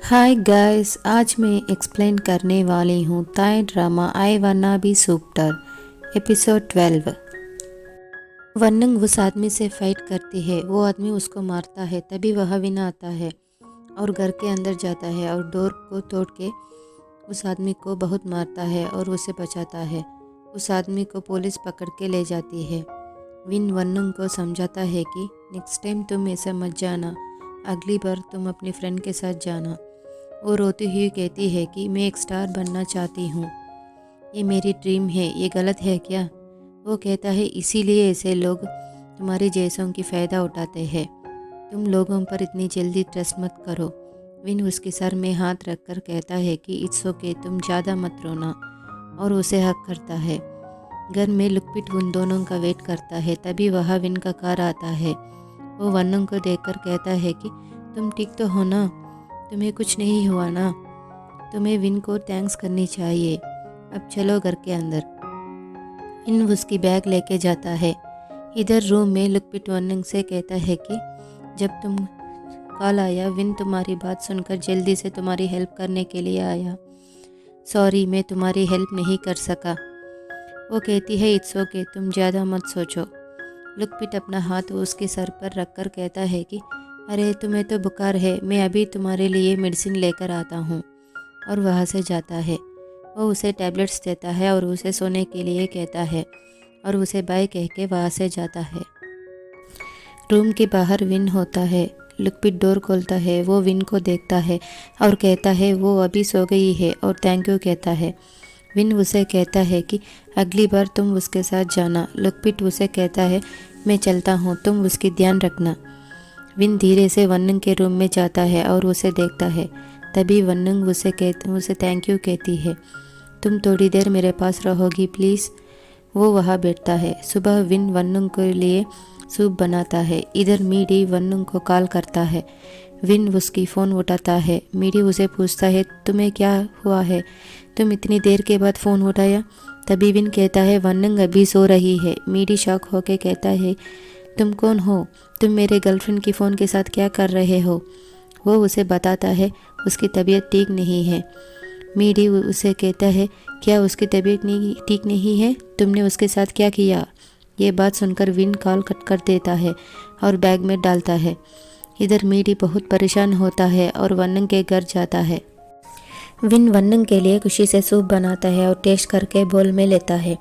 Hi guys, आज मैं explain करने वाली हूँ Thai drama I wanna be super episode 12। वन्नंग उस आदमी से फाइट करती है। वो आदमी उसको मारता है। तभी वह विन आता है और घर के अंदर जाता है और डोर को तोड़ के उस आदमी को बहुत मारता है और उसे बचाता है। उस आदमी को पुलिस पकड़ के ले जाती है। विन वन्नंग को समझाता है कि नेक्स्ट टाइम तुम ऐसा मत जाना, अगली बार तुम अपनी फ्रेंड के साथ जाना। वो रोती हुई कहती है कि मैं एक स्टार बनना चाहती हूँ, ये मेरी ड्रीम है, ये गलत है क्या? वो कहता है इसीलिए ऐसे लोग तुम्हारे जैसों की फ़ायदा उठाते हैं। तुम लोगों पर इतनी जल्दी ट्रस्ट मत करो। विन उसके सर में हाथ रखकर कहता है कि इट्स ओके, तुम ज़्यादा मत रोना, और उसे हक करता है। घर में लुकपिट उन दोनों का वेट करता है। तभी वह विन का कार आता है। वो वन्नंग को देखकर कहता है कि तुम ठीक तो हो ना, तुम्हें कुछ नहीं हुआ ना? तुम्हें विन को थैंक्स करनी चाहिए। अब चलो घर के अंदर। विन उसकी बैग लेके जाता है। इधर रूम में लुकपिट वन्नंग से कहता है कि जब तुम कॉल आया, विन तुम्हारी बात सुनकर जल्दी से तुम्हारी हेल्प करने के लिए आया। सॉरी, मैं तुम्हारी हेल्प नहीं कर सका। वो कहती है इट्स ओके, तुम ज़्यादा मत सोचो। लुकपिट अपना हाथ उसके सर पर रखकर कहता है कि अरे तुम्हें तो बुखार है, मैं अभी तुम्हारे लिए मेडिसिन लेकर आता हूँ, और वहाँ से जाता है। वो उसे टैबलेट्स देता है और उसे सोने के लिए कहता है और उसे बाय कह के वहाँ से जाता है। रूम के बाहर विन होता है। लुकपिट डोर खोलता है। वो विन को देखता है और कहता है वो अभी सो गई है और थैंक यू कहता है। विन उसे कहता है कि अगली बार तुम उसके साथ जाना। लुकपिट उसे कहता है मैं चलता हूँ, तुम उसकी ध्यान रखना। विन धीरे से वन्नंग के रूम में जाता है और उसे देखता है। तभी वन्नंग उसे थैंक यू कहती है। तुम थोड़ी देर मेरे पास रहोगी प्लीज़? वो वहाँ बैठता है। सुबह विन वन्नंग के लिए सूप बनाता है। इधर मीडी वन्नंग को कॉल करता है। विन उसकी फ़ोन उठाता है। मीडी उसे पूछता है तुम्हें क्या हुआ है, तुम इतनी देर के बाद फ़ोन उठाया? तभी विन कहता है वन्नंग अभी सो रही है। मीडी शॉक होकर कहता है तुम कौन हो? तुम मेरे गर्लफ्रेंड की फ़ोन के साथ क्या कर रहे हो? वो उसे बताता है उसकी तबीयत ठीक नहीं है। मीडी उसे कहता है क्या उसकी तबीयत ठीक नहीं है? तुमने उसके साथ क्या किया? ये बात सुनकर विन कॉल कट कर देता है और बैग में डालता है। इधर मीडी बहुत परेशान होता है और वन्नंग के घर जाता है। विन वन्नंग के लिए खुशी से सूप बनाता है और टेस्ट करके बोल में लेता है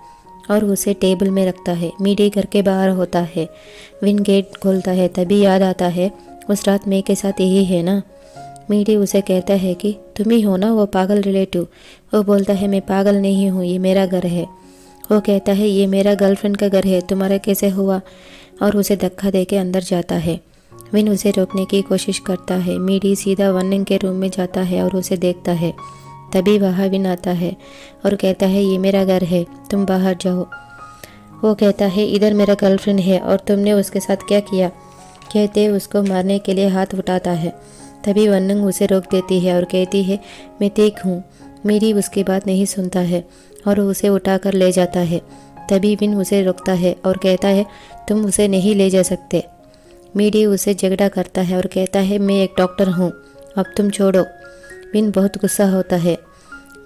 और उसे टेबल में रखता है। मीडी घर के बाहर होता है। विन गेट खोलता है। तभी याद आता है उस रात मे के साथ यही है ना। मीडी उसे कहता है कि तुम ही हो ना वो पागल रिलेटिव। वो बोलता है मैं पागल नहीं हूँ, ये मेरा घर है। वो कहता है ये मेरा गर्लफ्रेंड का घर है, तुम्हारा कैसे हुआ? और उसे धक्का दे के अंदर जाता है। विन उसे रोकने की कोशिश करता है। मीडी सीधा वन्नंग के रूम में जाता है और उसे देखता है। तभी वहाँ विन आता है और कहता है ये मेरा घर है, तुम बाहर जाओ। वो कहता है इधर मेरा गर्लफ्रेंड है और तुमने उसके साथ क्या किया? कहते उसको मारने के लिए हाथ उठाता है। तभी वन्नंग उसे रोक देती है और कहती है मैं ठीक हूँ। मीडी उसकी बात नहीं सुनता है और उसे उठाकर ले जाता है। तभी विन उसे रोकता है और कहता है तुम उसे नहीं ले जा सकते। मीडी उसे झगड़ा करता है और कहता है मैं एक डॉक्टर हूँ, अब तुम छोड़ो। विन बहुत गुस्सा होता है।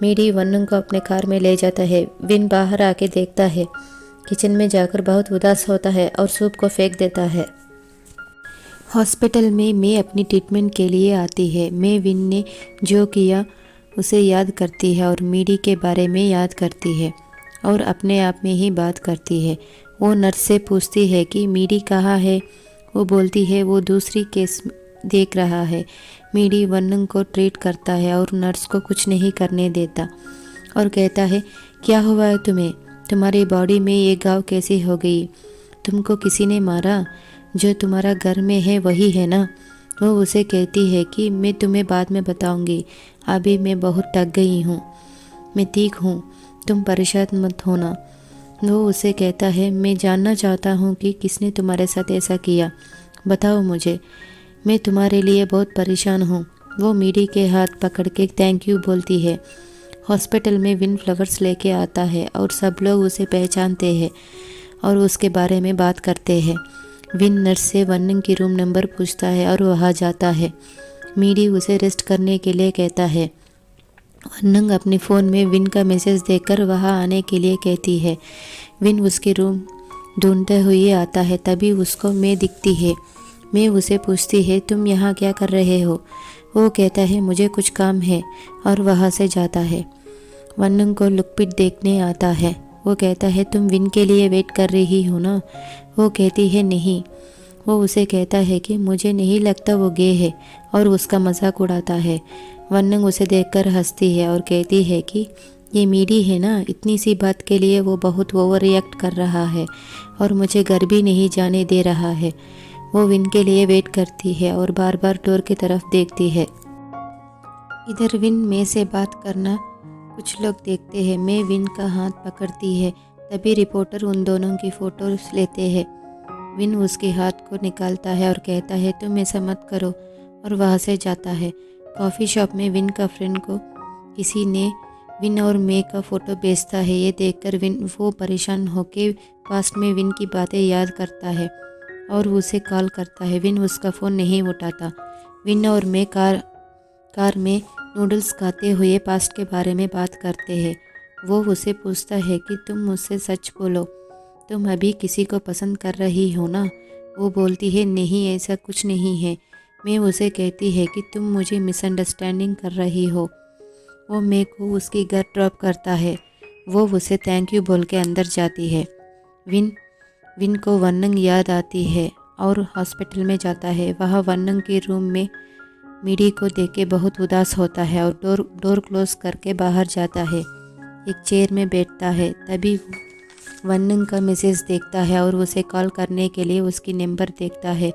मीडी वन्नंग को अपने कार में ले जाता है। विन बाहर आके देखता है। किचन में जाकर बहुत उदास होता है और सूप को फेंक देता है। हॉस्पिटल में मैं अपनी ट्रीटमेंट के लिए आती है। मैं विन ने जो किया उसे याद करती है और मीडी के बारे में याद करती है और अपने आप में ही बात करती है। वो नर्स से पूछती है कि मीडी कहाँ है? वो बोलती है वो दूसरी केस देख रहा है। मीडी वन्नंग को ट्रीट करता है और नर्स को कुछ नहीं करने देता और कहता है क्या हुआ है तुम्हें? तुम्हारी बॉडी में ये घाव कैसी हो गई? तुमको किसी ने मारा? जो तुम्हारा घर में है वही है ना? वो उसे कहती है कि मैं तुम्हें बाद में बताऊंगी, अभी मैं बहुत थक गई हूँ, मैं ठीक हूँ, तुम परेशान मत होना। वो उसे कहता है मैं जानना चाहता हूँ कि किसने तुम्हारे साथ ऐसा किया, बताओ मुझे, मैं तुम्हारे लिए बहुत परेशान हूँ। वो मीडी के हाथ पकड़ के थैंक यू बोलती है। हॉस्पिटल में विन फ्लावर्स लेके आता है और सब लोग उसे पहचानते हैं और उसके बारे में बात करते हैं। विन नर्स से वन्नंग की रूम नंबर पूछता है और वहाँ जाता है। मीडी उसे रेस्ट करने के लिए कहता है। वनंग अपने फ़ोन में विन का मैसेज देखकर वहाँ आने के लिए कहती है। विन उसके रूम ढूंढते हुए आता है, तभी उसको मैं दिखती है। मैं उसे पूछती है, तुम यहाँ क्या कर रहे हो? वो कहता है, मुझे कुछ काम है, और वहाँ से जाता है। वनंग को लुकपिट देखने आता है। वो कहता है, तुम विन के लिए वेट कर रही हो ना? वो कहती है, नहीं। वो उसे कहता है कि मुझे नहीं लगता वो गे है, और उसका मजाक उड़ाता है। वनंग उसे देखकर हंसती है और कहती है कि ये मीडी है ना, इतनी सी बात के लिए वो बहुत ओवर रिएक्ट कर रहा है और मुझे घर भी नहीं जाने दे रहा है। वो विन के लिए वेट करती है और बार बार डोर की तरफ देखती है। इधर विन मैं से बात करना कुछ लोग देखते हैं। मैं विन का हाथ पकड़ती है, तभी रिपोर्टर उन दोनों की फ़ोटो लेते हैं। विन उसके हाथ को निकालता है और कहता है, तुम ऐसा मत करो, और वहाँ से जाता है। कॉफ़ी शॉप में विन का फ्रेंड को किसी ने विन और मे का फ़ोटो भेजता है। ये देखकर विन वो परेशान होकर पास्ट में विन की बातें याद करता है और उसे कॉल करता है। विन उसका फ़ोन नहीं उठाता। विन और मे कार में नूडल्स खाते हुए पास्ट के बारे में बात करते हैं। वो उसे पूछता है कि तुम मुझसे सच बोलो, तुम अभी किसी को पसंद कर रही हो ना? वो बोलती है, नहीं, ऐसा कुछ नहीं है। मैं उसे कहती है कि तुम मुझे मिसअंडरस्टैंडिंग कर रही हो। वो मे को उसके घर ड्रॉप करता है। वो उसे थैंक यू बोल के अंदर जाती है। विन को वनंग याद आती है और हॉस्पिटल में जाता है। वह वनंग के रूम में मीडी को देख के बहुत उदास होता है और डोर क्लोज करके बाहर जाता है। एक चेयर में बैठता है, तभी वनंग का मैसेज देखता है और उसे कॉल करने के लिए उसकी नंबर देखता है।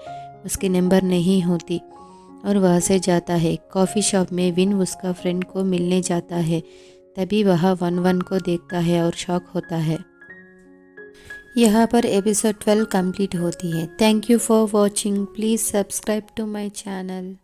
उसकी नंबर नहीं होती और वहाँ से जाता है। कॉफ़ी शॉप में विन उसका फ्रेंड को मिलने जाता है, तभी वह वन को देखता है और शॉक होता है। यहाँ पर एपिसोड 12 कंप्लीट होती है। Thank you for watching. Please subscribe to my channel.